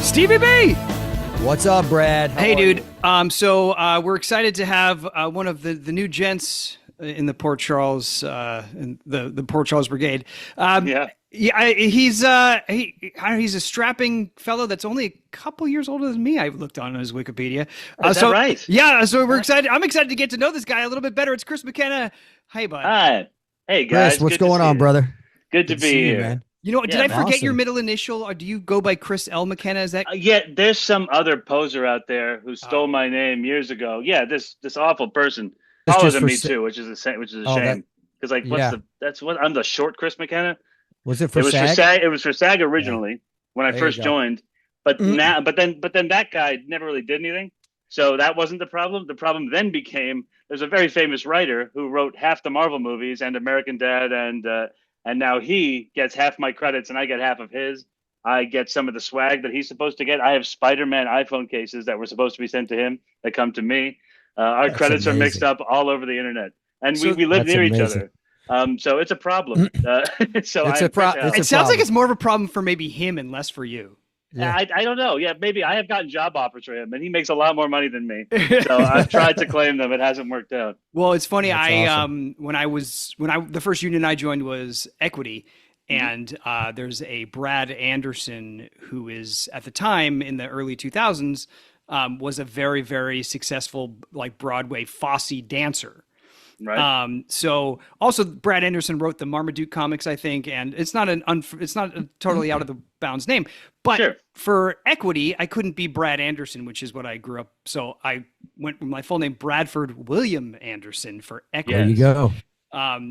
Stevie B. What's up, Brad? Hey, dude. So we're excited to have one of the new gents in the Port Charles, in the Port Charles Brigade. He's a strapping fellow that's only a couple years older than me. I've looked on his Wikipedia. Is that right? Yeah. So we're excited. I'm excited to get to know this guy a little bit better. It's Chris McKenna. Hey, bud. Hi. Hey, guys. Chris, what's going on, brother? Good to be here, man. You know, did I forget awesome. your middle initial, or do you go by Chris L. McKenna? Is that? Yeah, there's some other poser out there who stole my name years ago. Yeah, this awful person follows me too, which is a shame. Because I'm the short Chris McKenna. Was it for SAG? It was for SAG originally when I first joined, but then that guy never really did anything. So that wasn't the problem. The problem then became there's a very famous writer who wrote half the Marvel movies and American Dad and now he gets half my credits and I get half of his. I get some of the swag that he's supposed to get. I have Spider-Man iPhone cases that were supposed to be sent to him that come to me. Our credits are mixed up all over the internet. And we live near each other. So it's a problem. It sounds like it's more of a problem for maybe him and less for you. Yeah. I don't know. Yeah, maybe I have gotten job offers for him, and he makes a lot more money than me. So I've tried to claim them. It hasn't worked out. Well, it's funny. That's awesome. The first union I joined was Equity, and there's a Brad Anderson who is at the time in the early 2000s was a very, very successful like Broadway Fosse dancer. Right. So also Brad Anderson wrote the Marmaduke comics, I think, and it's not a totally out of the bounds name, but for Equity, I couldn't be Brad Anderson, which is what I grew up. So I went with my full name, Bradford William Anderson, for Equity. There you go.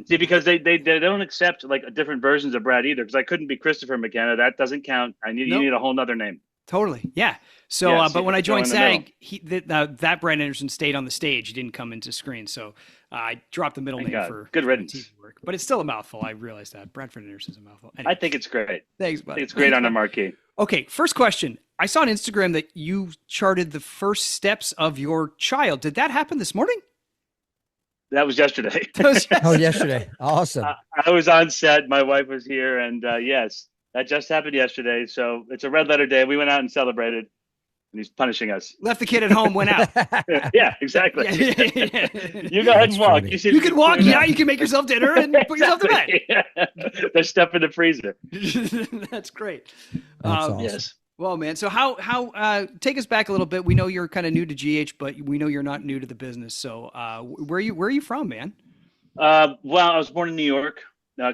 See, because they don't accept like different versions of Brad either, because I couldn't be Christopher McKenna. That doesn't count. You need a whole nother name. Totally. Yeah. So, but when I joined SAG, that Brad Anderson stayed on the stage. He didn't come into screen. So I dropped the middle name for good riddance. TV work, but it's still a mouthful. I realized that Bradford Anderson's a mouthful. Anyway. I think it's great. Thanks, buddy. I think it's great on the marquee. Okay. First question. I saw on Instagram that you charted the first steps of your child. Did that happen this morning? That was yesterday. Yesterday. Awesome. I was on set. My wife was here. And yes, that just happened yesterday. So it's a red letter day. We went out and celebrated. And he's punishing us. Left the kid at home, went out. Yeah, exactly. You go ahead and walk. You can walk. Yeah, you can make yourself dinner and put yourself to bed. Yeah. There's stuff in the freezer. That's great. That's awesome. Yes. Well, man. So how take us back a little bit. We know you're kind of new to GH, but we know you're not new to the business. So where are you from, man? Well, I was born in New York,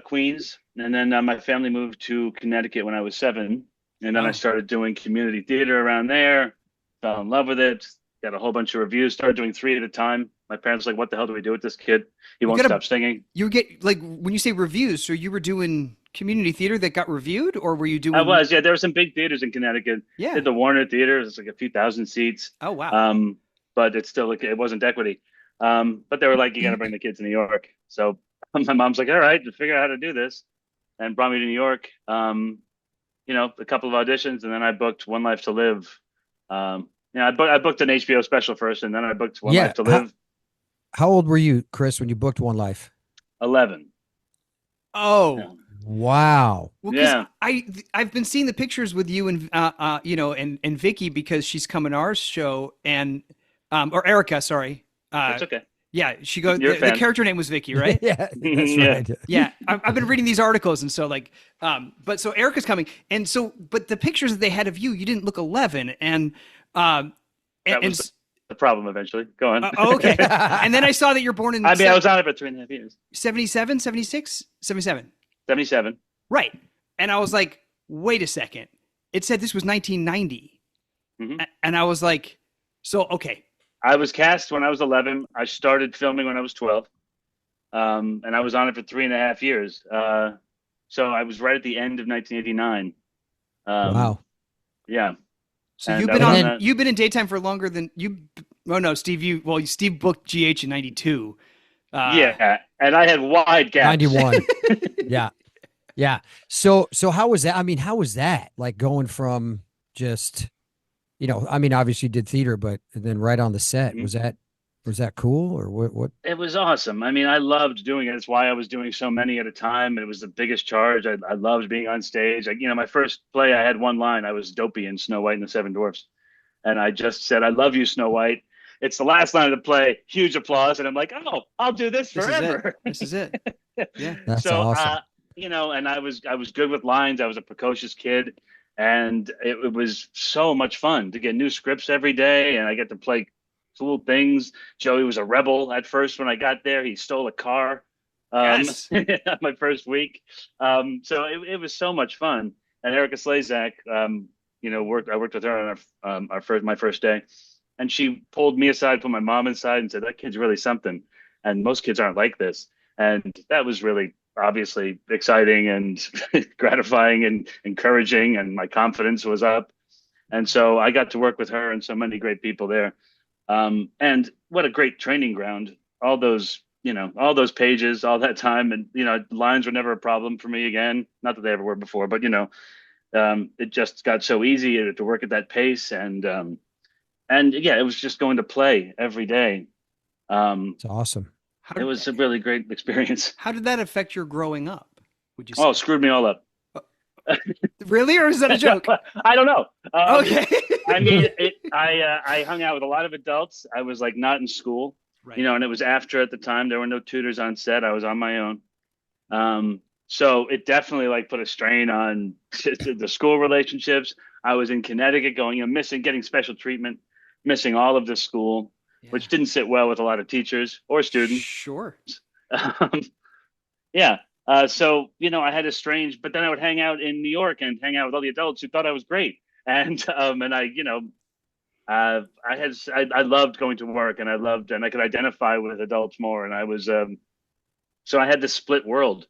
Queens, and then my family moved to Connecticut when I was 7. And then I started doing community theater around there, fell in love with it, got a whole bunch of reviews, started doing 3 at a time. My parents were like, what the hell do we do with this kid? He won't stop singing. You get, like, when you say reviews, so you were doing community theater that got reviewed, or were you doing? I was, yeah. There were some big theaters in Connecticut. Yeah. Did the Warner Theater. It's like a few thousand seats. Oh, wow. But it's still, like, it wasn't Equity. But they were like, you got to bring the kids to New York. So my mom's like, all right, to figure out how to do this, and brought me to New York. A couple of auditions, and then I booked One Life to Live. I booked an HBO special first, and then I booked One Life to Live. How old were you, Chris, when you booked One Life? 11. Oh, yeah. Wow. Well, yeah. I've been seeing the pictures with you and and Vicky, because she's coming to our show, and or Erica, sorry. That's okay. Yeah, she goes. The character name was Vicky, right? Yeah, that's right. Yeah, I've been reading these articles, and so but so Erica's coming, and so, but the pictures that they had of you, you didn't look 11, and that was the problem eventually. Go on. Okay. And then I saw that you're born in. I was on it for 3.5 years. 77, 76, 77. 77. Right, and I was like, wait a second. It said this was 1990, and I was like, so okay. I was cast when I was 11. I started filming when I was 12. And I was on it for 3.5 years. So I was right at the end of 1989. Wow. Yeah. So and you've been in daytime for longer than you. Oh no, Steve, Steve booked GH in 92. Yeah. And I had wide gaps. 91. Yeah. Yeah. So how was that? I mean, how was that, like, going from just, obviously you did theater, but then right on the set, was that Was that cool or what? It was awesome. I mean, I loved doing it. It's why I was doing so many at a time. And it was the biggest charge. I loved being on stage. Like, my first play, I had one line. I was Dopey in Snow White and the Seven Dwarfs. And I just said, I love you, Snow White. It's the last line of the play. Huge applause. And I'm like, oh, I'll do this forever. This is it. Yeah. That's so, awesome. And I was good with lines. I was a precocious kid. And it was so much fun to get new scripts every day. And I get to play cool things. Joey was a rebel at first when I got there. He stole a car Yes. my first week. So it was so much fun. And Erica Slezak, I worked with her on my first day, and she pulled me aside, put my mom inside, and said, "That kid's really something, and most kids aren't like this." And that was really obviously exciting and gratifying and encouraging, and my confidence was up. And so I got to work with her and so many great people there. And what a great training ground. All those pages, all that time. And, lines were never a problem for me again. Not that they ever were before, but, it just got so easy to work at that pace. And yeah, it was just going to play every day. It's awesome. It was a really great experience. How did that affect your growing up? Would you say? Oh, screwed me all up. Really? Or is that a joke? I don't know. Okay. I mean, I hung out with a lot of adults. I was like not in school, Right. and it was after at the time. There were no tutors on set. I was on my own. So it definitely like put a strain on the school relationships. I was in Connecticut going, getting special treatment, missing all of this school, which didn't sit well with a lot of teachers or students. Sure. Yeah. So, I had but then I would hang out in New York and hang out with all the adults who thought I was great. And I loved going to work, and I could identify with adults more. And I was, so I had this split world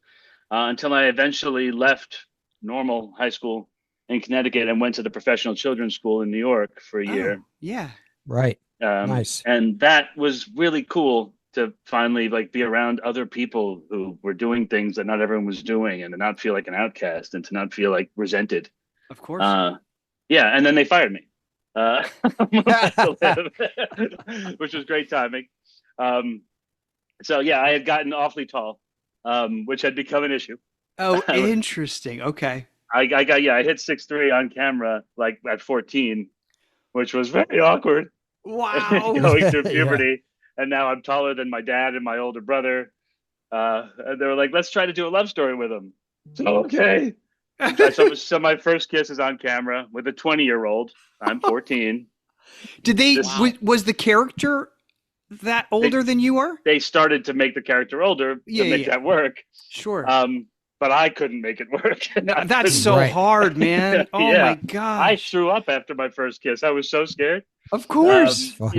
until I eventually left normal high school in Connecticut and went to the professional children's school in New York for a year. Yeah. Right. Nice. And that was really cool to finally be around other people who were doing things that not everyone was doing, and to not feel like an outcast and to not feel like resented. Of course. Yeah. And then they fired me, which was great timing. So yeah, I had gotten awfully tall, which had become an issue. Oh, interesting. Okay. I hit 6'3" on camera, like at 14, which was very awkward. Wow. Going through puberty. And now I'm taller than my dad and my older brother. And they were like, let's try to do a love story with him. So, okay. So my first kiss is on camera with a 20-year-old. I'm 14. Did was the character that older than you are? They started to make the character older to make that work. Sure. But I couldn't make it work. That's so hard, man. Oh my God. I threw up after my first kiss. I was so scared. Of course. So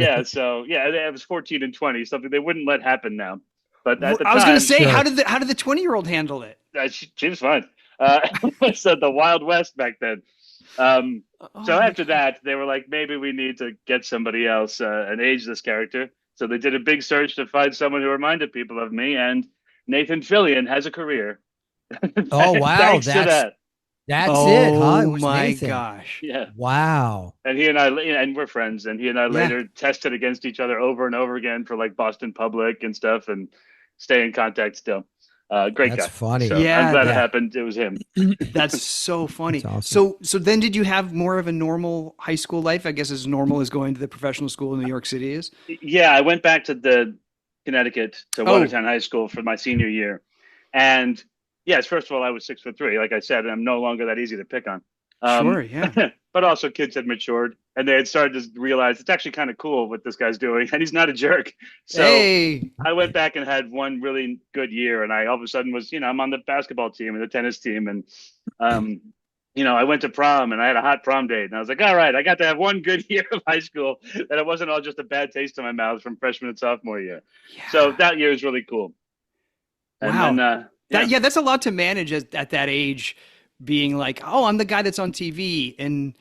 it was 14 and 20, something they wouldn't let happen now. But at the time, I was going to say, how did the 20-year-old handle it? She was fine. It said the Wild West back then. So after that, they were like, maybe we need to get somebody else and age this character. So they did a big search to find someone who reminded people of me, and Nathan Fillion has a career. Oh wow, Thanks to that. That's it, huh? It was my Nathan. gosh. Yeah. Wow. And he and I, and we're friends, and he and I later tested against each other over and over again for Boston Public and stuff, and stay in contact still. Great guy. That's funny. So I'm glad it happened. It was him. That's so funny. That's awesome. So then did you have more of a normal high school life? I guess as normal as going to the professional school in New York City is? Yeah, I went back to the Connecticut to Watertown High School for my senior year. And yes, first of all, I was 6'3", like I said, and I'm no longer that easy to pick on. Sure, yeah. But also kids had matured, and they had started to realize it's actually kind of cool what this guy's doing, and he's not a jerk. So I went back and had one really good year, and I all of a sudden was, I'm on the basketball team and the tennis team, and I went to prom, and I had a hot prom date, and I was like, all right, I got to have one good year of high school, and it wasn't all just a bad taste in my mouth from freshman and sophomore year. Yeah. So that year is really cool. And wow. Then, that's a lot to manage at that age, being like, oh, I'm the guy that's on TV, and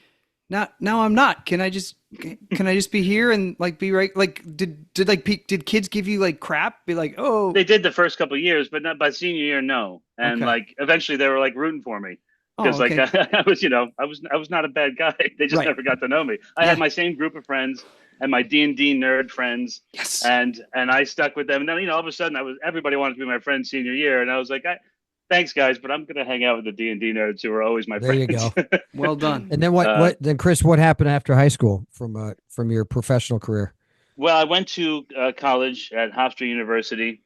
now I'm not. Can I just be here and be right? Did kids give you crap? Be like, oh, they did the first couple of years, but not by senior year. No. And eventually they were rooting for me because I was not a bad guy. They just never got to know me. I had my same group of friends. and my D&D nerd friends. Yes. And I stuck with them. And then, all of a sudden everybody wanted to be my friend senior year. And I was like, thanks guys, but I'm going to hang out with the D&D nerds who are always my friends. There you go. Well done. And then then Chris, what happened after high school from your professional career? Well, I went to college at Hofstra University,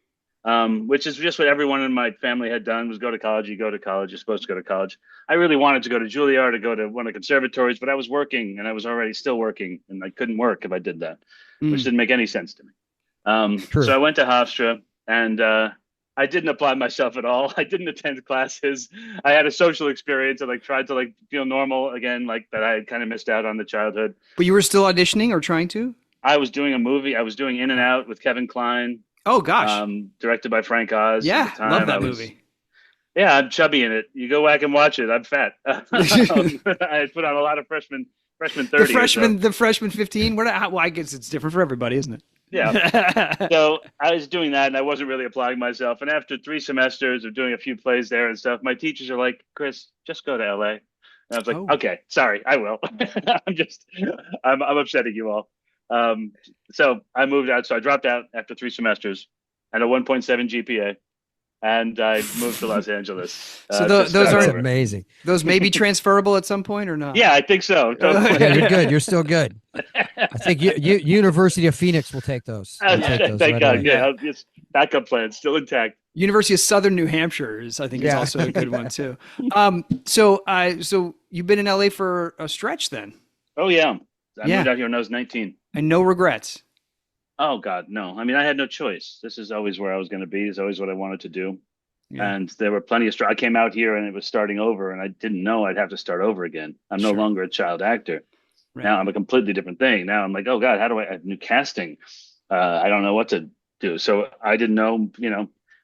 which is just what everyone in my family had done, was go to college. You go to college. You're supposed to go to college. I really wanted to go to Juilliard, to go to one of the conservatories, but I was working, and I was already still working, and I couldn't work if I did that, which didn't make any sense to me. So I went to Hofstra, and I didn't apply myself at all. I didn't attend classes. I had a social experience and tried to feel normal again, that I had kind of missed out on the childhood. But you were still auditioning or trying to? I was doing a movie. I was doing In and Out with Kevin Kline. Oh gosh. Directed by Frank Oz. Yeah, love that movie. Yeah, I'm chubby in it. You go back and watch it. I'm fat. I had put on a lot of freshman 30. The freshman 15. Well, I guess it's different for everybody, isn't it? Yeah. So I was doing that, and I wasn't really applying myself. And after 3 semesters of doing a few plays there and stuff, my teachers are like, "Chris, just go to LA." And I was like, "Okay, sorry, I will." I'm upsetting you all. So I moved out. So I dropped out after 3 semesters and a 1.7 GPA, and I moved to Los Angeles. So those are amazing. Those may be transferable at some point or not? Yeah, I think so. Totally. Yeah, you're good. You're still good. I think University of Phoenix will take those. Thank God. Yeah, it's backup plan still intact. University of Southern New Hampshire is also a good one too. So you've been in LA for a stretch then? Oh yeah. I moved out here when I was 19. And no regrets? Oh God, no. I mean, I had no choice. This is always where I was going to be. It's always what I wanted to do. Yeah. And there were plenty of I came out here and it was starting over, and I didn't know I'd have to start over again. I'm no longer a child actor. Right. Now I'm a completely different thing. Now I'm like, oh God, how do I have new casting? I don't know what to do. So I didn't know,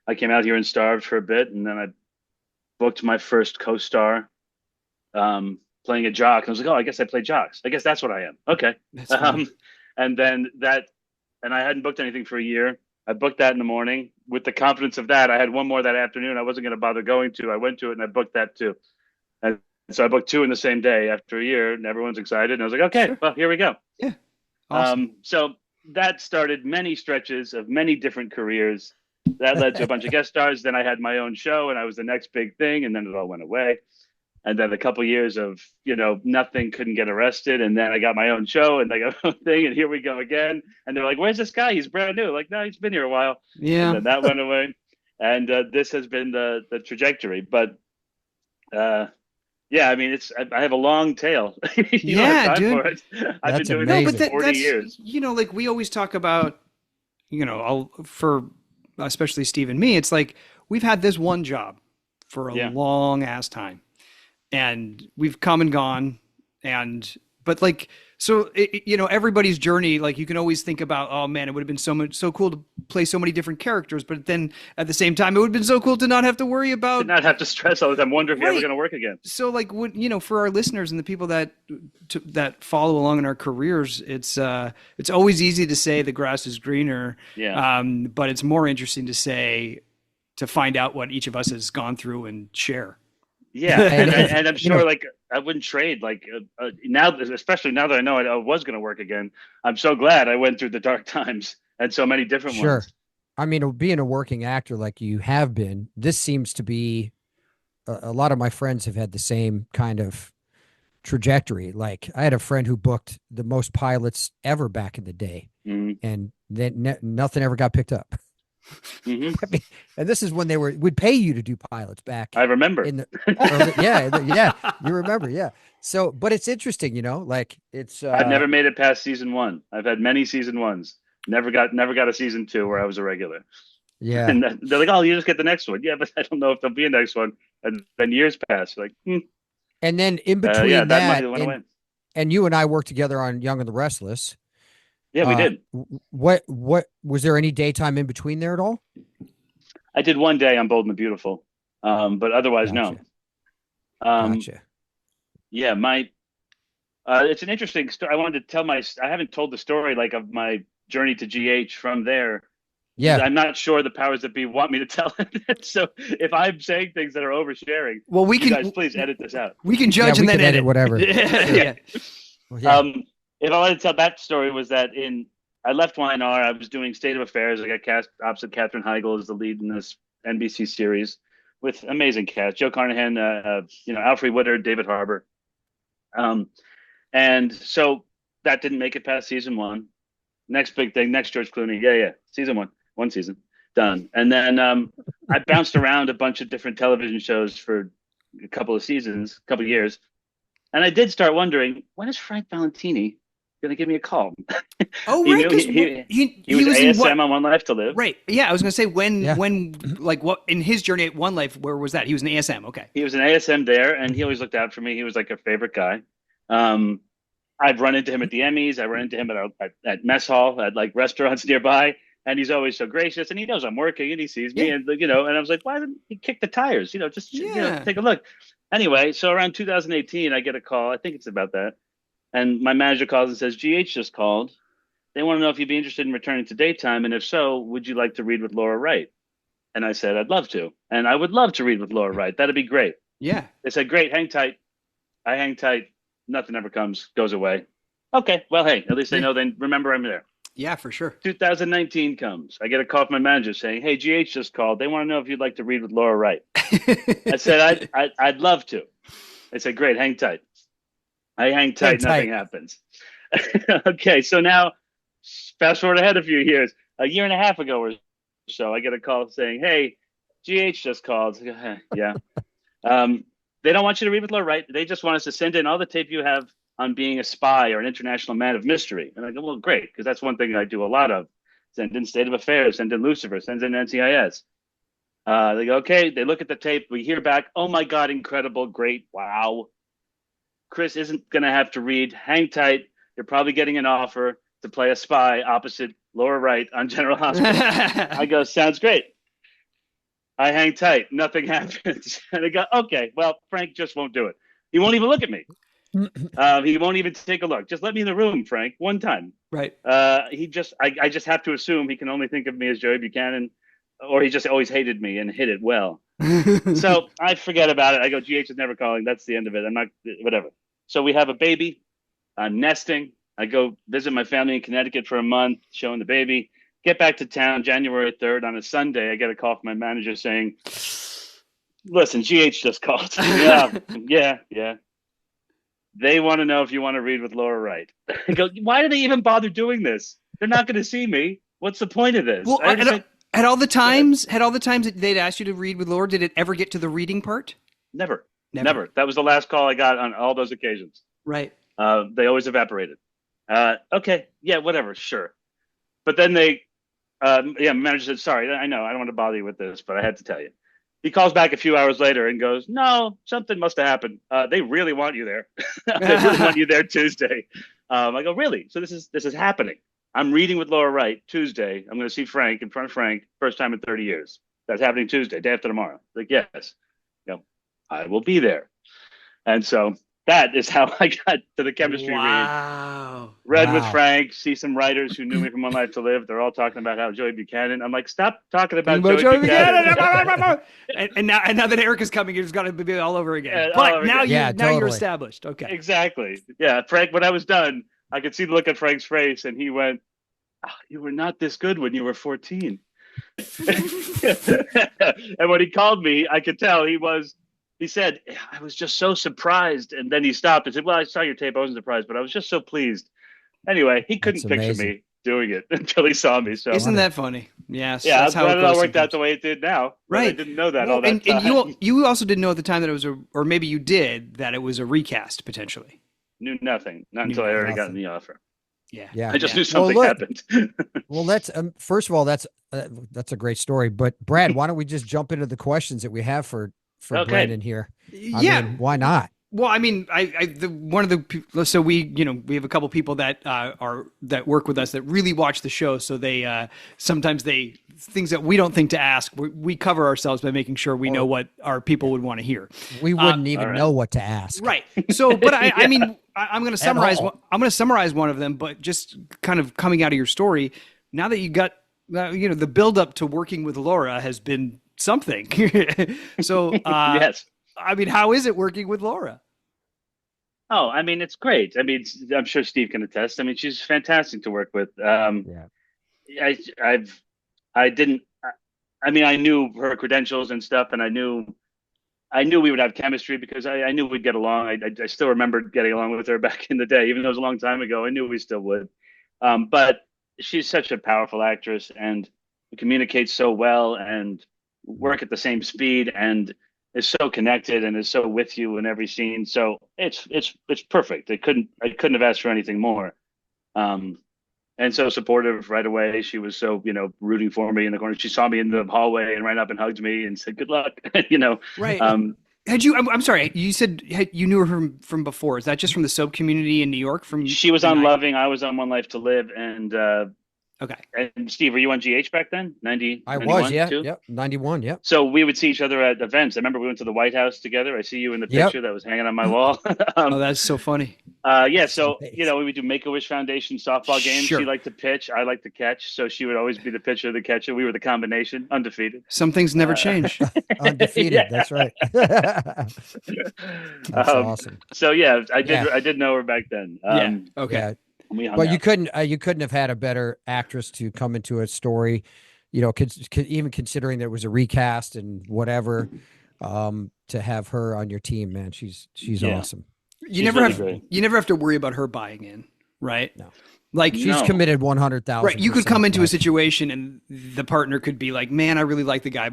I came out here and starved for a bit, and then I booked my first co-star playing a jock. And I was like, oh, I guess I play jocks. I guess that's what I am. Okay. And then and I hadn't booked anything for a year. I booked that in the morning with the confidence of that. I had one more that afternoon. I wasn't going to bother going to. I went to it and I booked that too. And so I booked 2 in the same day after a year, and everyone's excited. And I was like, okay, well, here we go. Yeah. Awesome. So that started many stretches of many different careers. That led to a bunch of guest stars. Then I had my own show, and I was the next big thing. And then it all went away. And then a couple of years of, nothing, couldn't get arrested. And then I got my own show, and I got my own thing, and here we go again. And they're like, where's this guy? He's brand new. Like, no, he's been here a while. Yeah. And then that went away. And this has been the trajectory. But yeah, I mean, I have a long tail. Yeah, dude. I've been doing this for 40 years. We always talk about, for especially Steve and me, it's like we've had this one job for a long ass time. And we've come and gone, but everybody's journey, you can always think about, oh man, it would have been so cool to play so many different characters, but then at the same time, it would have been so cool to not have to worry about, not have to stress all the time, wonder if you're ever going to work again. So for our listeners and the people that follow along in our careers, it's always easy to say the grass is greener. Yeah. But it's more interesting to find out what each of us has gone through and share. Yeah, and I'm sure I wouldn't trade now, especially now that I know I was going to work again. I'm so glad I went through the dark times and so many different ones. Sure. I mean, being a working actor like you have been, this seems to be a lot of my friends have had the same kind of trajectory. Like I had a friend who booked the most pilots ever back in the day, and then nothing ever got picked up. Mm-hmm. I mean, and this is when would pay you to do pilots back. I remember. Yeah, you remember, yeah. So, but it's interesting, it's. I've never made it past season 1. I've had many season 1s. Never got a season 2 where I was a regular. Yeah, and they're like, "Oh, you just get the next one." Yeah, but I don't know if there'll be a next one. And then years pass, And then in between that money went away. And you and I worked together on Young and the Restless. Yeah, we did. What was there any daytime in between there at all? I did one day on Bold and the Beautiful, but otherwise, gotcha. No. Gotcha. Yeah, it's an interesting story. I wanted to tell I haven't told the story of my journey to GH from there. Yeah, I'm not sure the powers that be want me to tell it. So if I'm saying things that are oversharing, well, you guys please edit this out. We can judge and then edit whatever. Yeah. Well, yeah. if I wanted to tell that story, was that I left Y&R. I was doing State of Affairs. I got cast opposite Katherine Heigl as the lead in this NBC series with amazing cast: Joe Carnahan, Alfre Woodard, David Harbour. And so that didn't make it past season 1. Next big thing, next George Clooney. Yeah. Season 1 season done. And then I bounced around a bunch of different television shows for a couple of years. And I did start wondering, when is Frank Valentini going to give me a call? Oh, right. Because he was ASM on One Life to Live. Right. Yeah. I was going to say when like what in his journey at One Life, where was that? He was an ASM. Okay. He was an ASM there, and he always looked out for me. He was like a favorite guy. I've run into him at the Emmys. I run into him at mess hall, at like restaurants nearby. And he's always so gracious, and he knows I'm working, and he sees me, and and I was like, why didn't he kick the tires? Just take a look. Anyway, so around 2018, I get a call. I think it's about that, and my manager calls and says, GH just called. They want to know if you'd be interested in returning to daytime, and if so, would you like to read with Laura Wright? And I said, I'd love to, and I would love to read with Laura Wright. That'd be great. Yeah. They said, great, hang tight. I hang tight. Nothing ever goes away. Okay, well, hey, at least they know. They remember I'm there. Yeah, for sure. 2019 comes. I get a call from my manager saying, hey, GH just called. They want to know if you'd like to read with Laura Wright. I said, I'd love to. They said, great, hang tight. I hang tight, nothing happens. Okay, so now fast forward ahead a few years. A year and a half ago or so, I get a call saying, hey, GH just called. Yeah. They don't want you to read with Laura Wright. They just want us to send in all the tape you have on being a spy or an international man of mystery. And I go, well, great, because that's one thing I do a lot of. Send in State of Affairs, send in Lucifer, send in NCIS. They go, okay. They look at the tape. We hear back, oh my God, incredible, great, wow. Chris isn't going to have to read. Hang tight. You're probably getting an offer to play a spy opposite Laura Wright on General Hospital. I go, sounds great. I hang tight. Nothing happens. And I go, okay, well, Frank just won't do it. He won't even look at me. He won't even take a look. Just let me in the room, Frank, one time. Right. I just have to assume he can only think of me as Joey Buchanan, or he just always hated me and hid it well. So I forget about it. I go, GH is never calling. That's the end of it. I'm not, whatever. So we have a baby. I'm nesting. I go visit my family in Connecticut for a month, showing the baby. Get back to town January 3rd on a Sunday. I get a call from my manager saying, listen, GH just called. Yeah. They want to know if you want to read with Laura Wright. I go, why do they even bother doing this? They're not going to see me. What's the point of this? Well, at all the times that they'd asked you to read with Laura, did it ever get to the reading part? Never. That was the last call I got on all those occasions. Right. They always evaporated. Okay. Yeah, whatever. Sure. But then my manager said, sorry, I know, I don't want to bother you with this, but I had to tell you. He calls back a few hours later and goes, no, something must have happened. They really want you there. They really want you there Tuesday. I go, really? So this is happening. I'm reading with Laura Wright Tuesday. I'm going to see Frank in front of Frank, first time in 30 years. That's happening Tuesday, day after tomorrow. Like, yes, I will be there. And so that is how I got to the chemistry read with Frank, see some writers who knew me from One Life to Live. They're all talking about how Joey Buchanan. I'm like, stop talking about Joey Buchanan. and now that Eric is coming, it's got to be all over again. But now you're established. Okay. Exactly. Yeah. Frank, when I was done, I could see the look on Frank's face, and he went, you were not this good when you were 14. And when he called me, I could tell he said, I was just so surprised. And then he stopped and said, well, I saw your tape. I wasn't surprised, but I was just so pleased. Anyway, he couldn't picture me doing it until he saw me. So isn't that funny? Yes. Yeah. That's how it all worked out the way it did now. Right. I didn't know that all that time. And you also didn't know at the time that it was or maybe you did, that it was a recast potentially. Knew nothing. Not until I already got the offer. Yeah. I just knew something happened. Well, that's first of all, that's a great story. But Brad, why don't we just jump into the questions that we have for Brennan here? I mean, why not? Well, I mean, so we have a couple people that that work with us that really watch the show. So they sometimes things that we don't think to ask, we cover ourselves by making sure we know what our people would want to hear. We wouldn't even know what to ask. Right. So, but I mean, I'm going to summarize. I'm going to summarize one of them, but just kind of coming out of your story. Now that you got, the buildup to working with Laura has been something. So, yes. I mean, how is it working with Laura? Oh, I mean, it's great. I mean, I'm sure Steve can attest. I mean, she's fantastic to work with. Yeah. I, I've, I didn't. I mean, I knew her credentials and stuff, and I knew we would have chemistry because I knew we'd get along. I still remember getting along with her back in the day, even though it was a long time ago. I knew we still would. But she's such a powerful actress and communicates so well and work at the same speed and is so connected and is so with you in every scene. So it's perfect. I couldn't have asked for anything more. Um, and so supportive right away. She was so, rooting for me in the corner. She saw me in the hallway and ran up and hugged me and said, "Good luck." Right. Um, Had you? I'm sorry. You said you knew her from before. Is that just from the soap community in New York? From she was the on night? Loving. I was on One Life to Live. Okay. And Steve, were you on GH back then? 90, I was, 91 yeah. too? Yep. 91. Yep. So we would see each other at events. I remember we went to the White House together. I see you in the Yep. picture that was hanging on my wall. Oh, that's so funny. Yeah. That's So, amazing. we would do Make-A-Wish Foundation softball games. Sure. She liked to pitch. I liked to catch. So she would always be the pitcher, the catcher. We were the combination, undefeated. Some things never change. Undefeated. Yeah. That's right. That's awesome. So yeah, I did. Yeah. I did know her back then. Yeah. Okay. Yeah. We hung But out. you couldn't have had a better actress to come into a story, even considering that it was a recast and whatever, to have her on your team, man. She's Yeah. awesome. You She's never really have great. you never have to worry about her buying in, right? No. Like She's No. committed 100,000. right, you could come into a situation and the partner could be like, "Man, I really like the guy.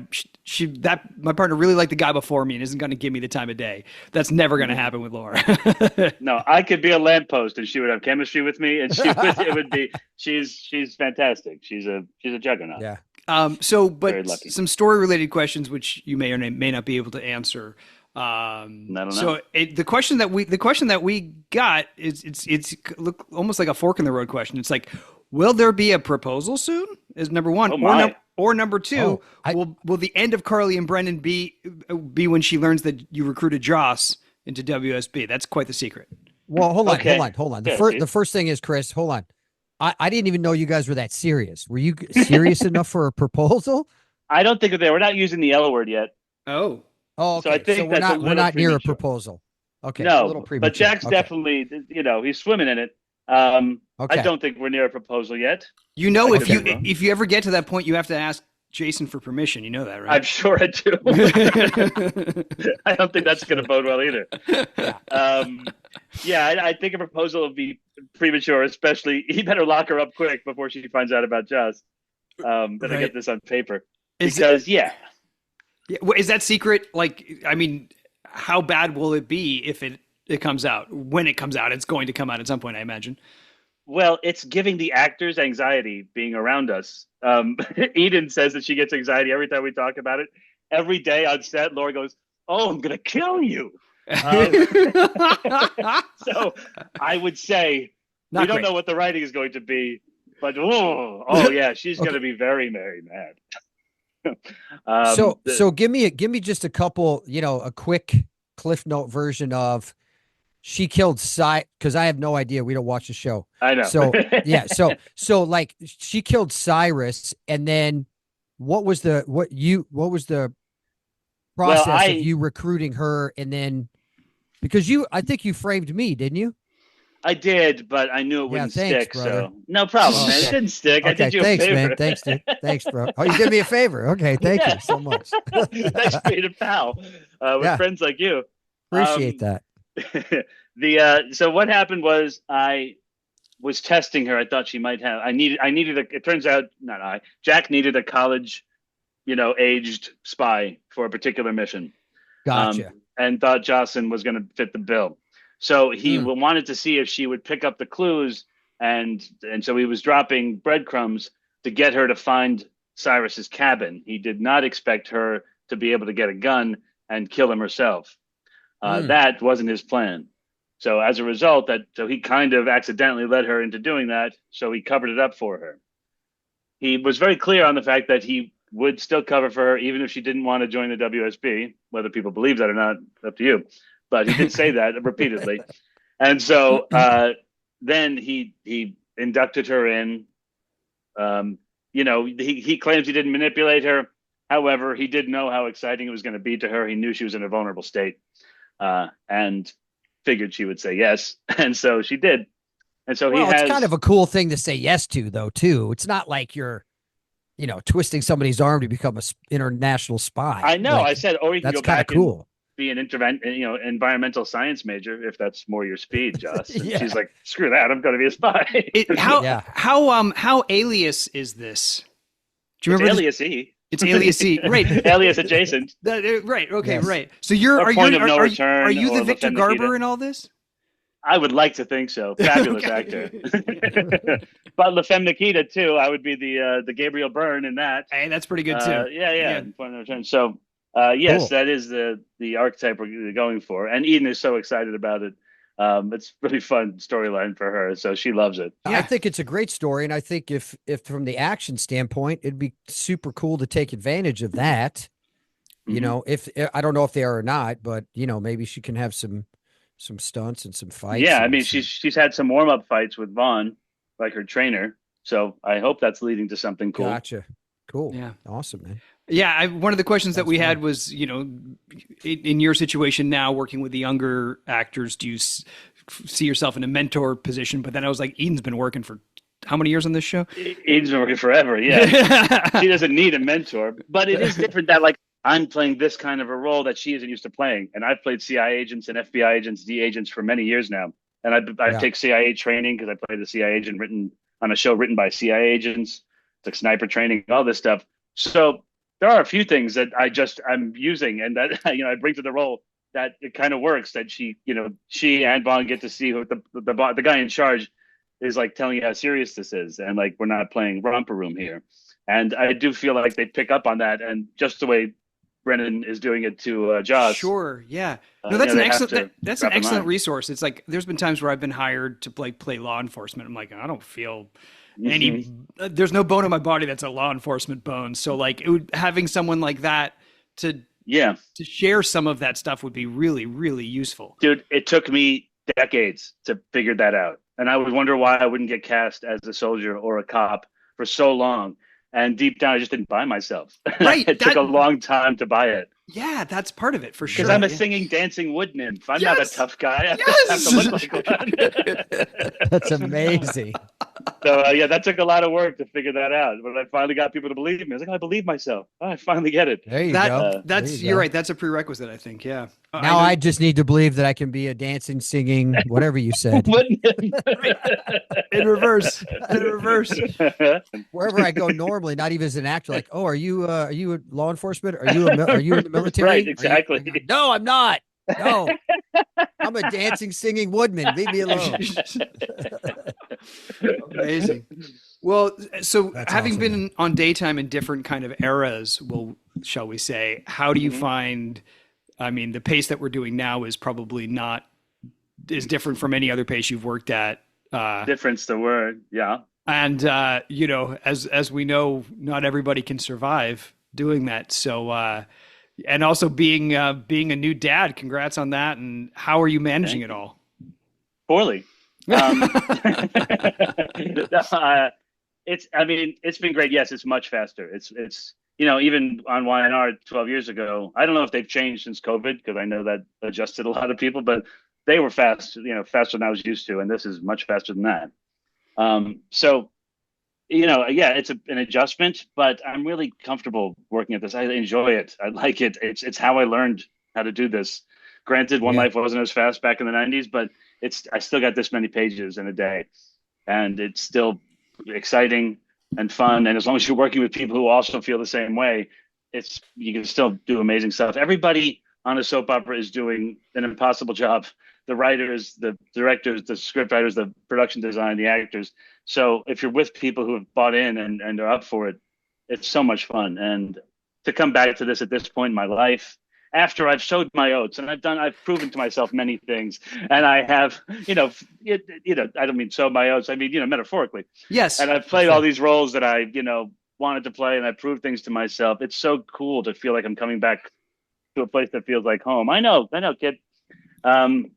My partner really liked the guy before me and isn't going to give me the time of day." That's never going to happen with Laura. No, I could be a lamppost and she would have chemistry with me, and it would be. She's fantastic. She's a juggernaut. Yeah. So, Very but lucky. some story related questions, which you may or may not be able to answer. I don't know. So the question that we got is it's look almost like a fork in the road question. It's like, will there be a proposal soon? Is number one, Oh my. or number two, Oh, will the end of Carly and Brennan be when she learns that you recruited Joss into WSB? That's quite the secret. Well, hold on. Okay. The Yeah, first thing is, Chris, hold on. I didn't even know you guys were that serious. Were you serious enough for a proposal? I don't think we're not using the L word yet. Oh, Oh, okay. So I think we're that's a not little near a premature. proposal. Okay. A little No, premature. but Jack's Okay. definitely, he's swimming in it. Okay. I don't think we're near a proposal yet. you know, I if could be wrong. you ever get to that point, you have to ask Jason for permission. You know that, I'm right? sure I do. I don't think that's going to bode well either. I think a proposal would be premature, especially he better lock her up quick before she finds out about Joss. That I Right. get this on paper. Is Because, Yeah, is that secret? Like, I mean, how bad will it be if it comes out? When it comes out, it's going to come out at some point, I imagine. well, it's giving the actors anxiety being around us. Eden says that she gets anxiety every time we talk about it. Every day on set, Laura goes, "Oh, I'm going to kill you." So I would say Not we don't great. know what the writing is going to be, but oh yeah, she's Okay. going to be very, very mad. So give me just a couple, a quick Cliff Note version of she killed because I have no idea. We don't watch the show. I know. So yeah, so like she killed Cyrus, and then what was the process of you recruiting her, and then because I think you framed me, didn't you? I did, but I knew it wouldn't thanks, stick. brother. So no problem, Oh, man. okay. It didn't stick. I Okay, did you a thanks, favor. man. Thanks, dude. Thanks, bro. Oh, you did me a favor. Okay, thank Yeah. you so much. Nice for you to pal with Yeah. friends like you. Appreciate that. So what happened was I was testing her. I thought she might have. I needed it turns out Jack needed a college, aged spy for a particular mission. Gotcha. And thought Jocelyn was going to fit the bill. So he wanted to see if she would pick up the clues, and so he was dropping breadcrumbs to get her to find Cyrus's cabin. He did not expect her to be able to get a gun and kill him herself. That wasn't his plan. So as a result, so he kind of accidentally led her into doing that. So he covered it up for her. He was very clear on the fact that he would still cover for her, even if she didn't want to join the WSB. Whether people believe that or not, up to you. But he did say that repeatedly. And so then he inducted her in. He claims he didn't manipulate her. However, he did know how exciting it was going to be to her. He knew she was in a vulnerable state. And figured she would say yes, and so she did. And so it's kind of a cool thing to say yes to, though, too. It's not like you're, twisting somebody's arm to become an international spy. I know. I said, or you can go back cool. and be an environmental science major if that's more your speed, Joss. And she's like, screw that, I'm going to be a spy. How Alias is this? Do you remember Alias-y. It's Alias-y, right? Alias adjacent. Right. Okay. Yes. Right. So are you the Victor Garber in all this? I would like to think so. Fabulous actor. But La Femme Nikita too. I would be the Gabriel Byrne in that. Hey, that's pretty good too. Yeah. So yes, cool. That is the archetype we're going for, and Eden is so excited about it. It's a really fun storyline for her, so she loves it. I think it's a great story, and I think if from the action standpoint, it'd be super cool to take advantage of that. Mm-hmm. If I don't know if they are or not, but maybe she can have some stunts and some fights. Yeah, I mean, she's had some warm-up fights with Vaughn, like her trainer. So I hope that's leading to something cool. Gotcha. Cool. Yeah. Awesome, man. Yeah. One of the questions that we had was, in your situation now, working with the younger actors, do you see yourself in a mentor position? But then I was like, Eden's been working for how many years on this show? Eden's been working forever. Yeah. She doesn't need a mentor, but it is different that I'm playing this kind of a role that she isn't used to playing. And I've played CIA agents and FBI agents, D agents for many years now. And I take CIA training because I played the CIA agent on a show written by CIA agents, it's like sniper training, all this stuff. So there are a few things that I'm using and that, I bring to the role that it kind of works, that she and Vaughn get to see who the guy in charge is telling you how serious this is. And we're not playing romper room here. And I do feel like they pick up on that. And just the way Brennan is doing it to Joss. Sure, yeah. No, that's an excellent resource. It's there's been times where I've been hired to play law enforcement. I'm like, I don't feel any. There's no bone in my body that's a law enforcement bone. So having someone like that to share some of that stuff would be really, really useful. Dude, it took me decades to figure that out, and I would wonder why I wouldn't get cast as a soldier or a cop for so long. And deep down, I just didn't buy myself. Right. It took a long time to buy it. Yeah, that's part of it for sure. Because I'm a singing, dancing wood nymph. I'm not a tough guy. I have to look like one. That's amazing. So that took a lot of work to figure that out. But I finally got people to believe me. I was like, I believe myself. I finally get it. There you go. You're right. That's a prerequisite, I think. Yeah. Now I just need to believe that I can be a dancing, singing, whatever you said. In reverse. Wherever I go normally, not even as an actor, are you a law enforcement? Are you in the military? Right, exactly. No, I'm not. No, I'm a dancing, singing woodman. Leave me alone. Amazing. Well, so That's having awesome, been man. on daytime in different kind of eras, shall we say, how do you find? I mean, the pace that we're doing now is probably is different from any other pace you've worked at. Different's the word, yeah. And as we know, not everybody can survive doing that. So, and also being a new dad, congrats on that. And how are you managing it all? Poorly. It's been great. Yes, it's much faster. It's even on Y&R 12 years ago, I don't know if they've changed since COVID, because I know that adjusted a lot of people, but they were fast, faster than I was used to. And this is much faster than that. It's an adjustment, but I'm really comfortable working at this. I enjoy it. I like it. It's how I learned how to do this. Granted, One Life wasn't as fast back in the 90s, but I still got this many pages in a day, and it's still exciting and fun. And as long as you're working with people who also feel the same way, you can still do amazing stuff. Everybody on a soap opera is doing an impossible job. The writers, the directors, the script writers, the production design, the actors. So if you're with people who have bought in and are up for it, it's so much fun. And to come back to this at this point in my life, after I've sowed my oats and I've proven to myself many things, and I have, I don't mean sow my oats, I mean, metaphorically. Yes. And I've played all these roles that I, wanted to play, and I proved things to myself. It's so cool to feel like I'm coming back to a place that feels like home. I know, kid. And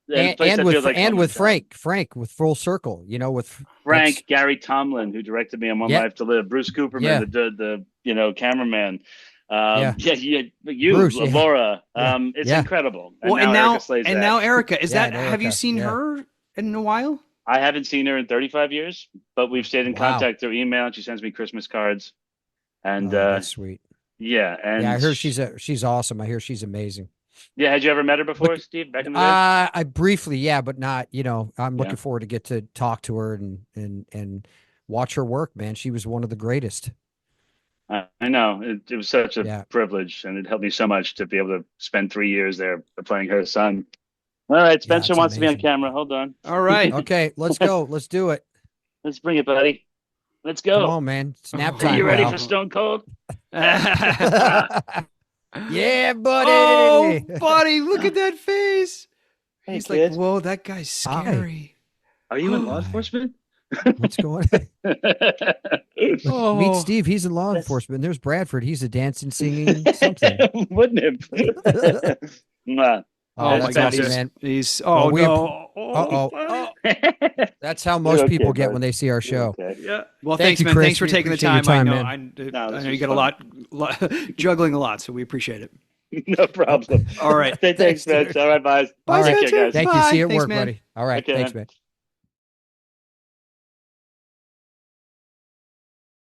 with Frank with Full Circle, with Frank, Gary Tomlin, who directed me on One Life to Live, Bruce Cooperman, the cameraman, Bruce, Laura. It's incredible. And now Erica. Is that? Have you seen her in a while? I haven't seen her in 35 years, but we've stayed in contact through email, and she sends me Christmas cards. And that's sweet. Yeah, and I heard she's awesome. I hear she's amazing. Yeah, had you ever met her before, Steve? Back in the day? I briefly, but not. I'm looking forward to get to talk to her and watch her work. Man, she was one of the greatest. I know it was such a privilege, and it helped me so much to be able to spend 3 years there playing her son. All right, Spencer wants to be on camera. Hold on. All right. Okay, let's go. Let's do it. Let's bring it, buddy. Let's go. Come on, man. Snap time. Are you ready for Stone Cold? Yeah, buddy. Oh, buddy, look at that face. Hey, He's kid. like, whoa, that guy's scary. Are you in law enforcement? What's going on? Meet Steve. He's in law enforcement. There's Bradford. He's a dancing, singing something. Wouldn't it? Oh my God, man! He's no. That's how most people get when they see our show. Okay. Yeah. Well, thanks, man. Chris. Thanks for taking the time. I know. I know you got fun. a lot, juggling a lot, so we appreciate it. No problem. All right. Thanks, man. All right, bye. Bye, all right, Spencer. Thank you. Bye. See you at Thanks, work, man. buddy. All right. Okay, Thanks, man. man.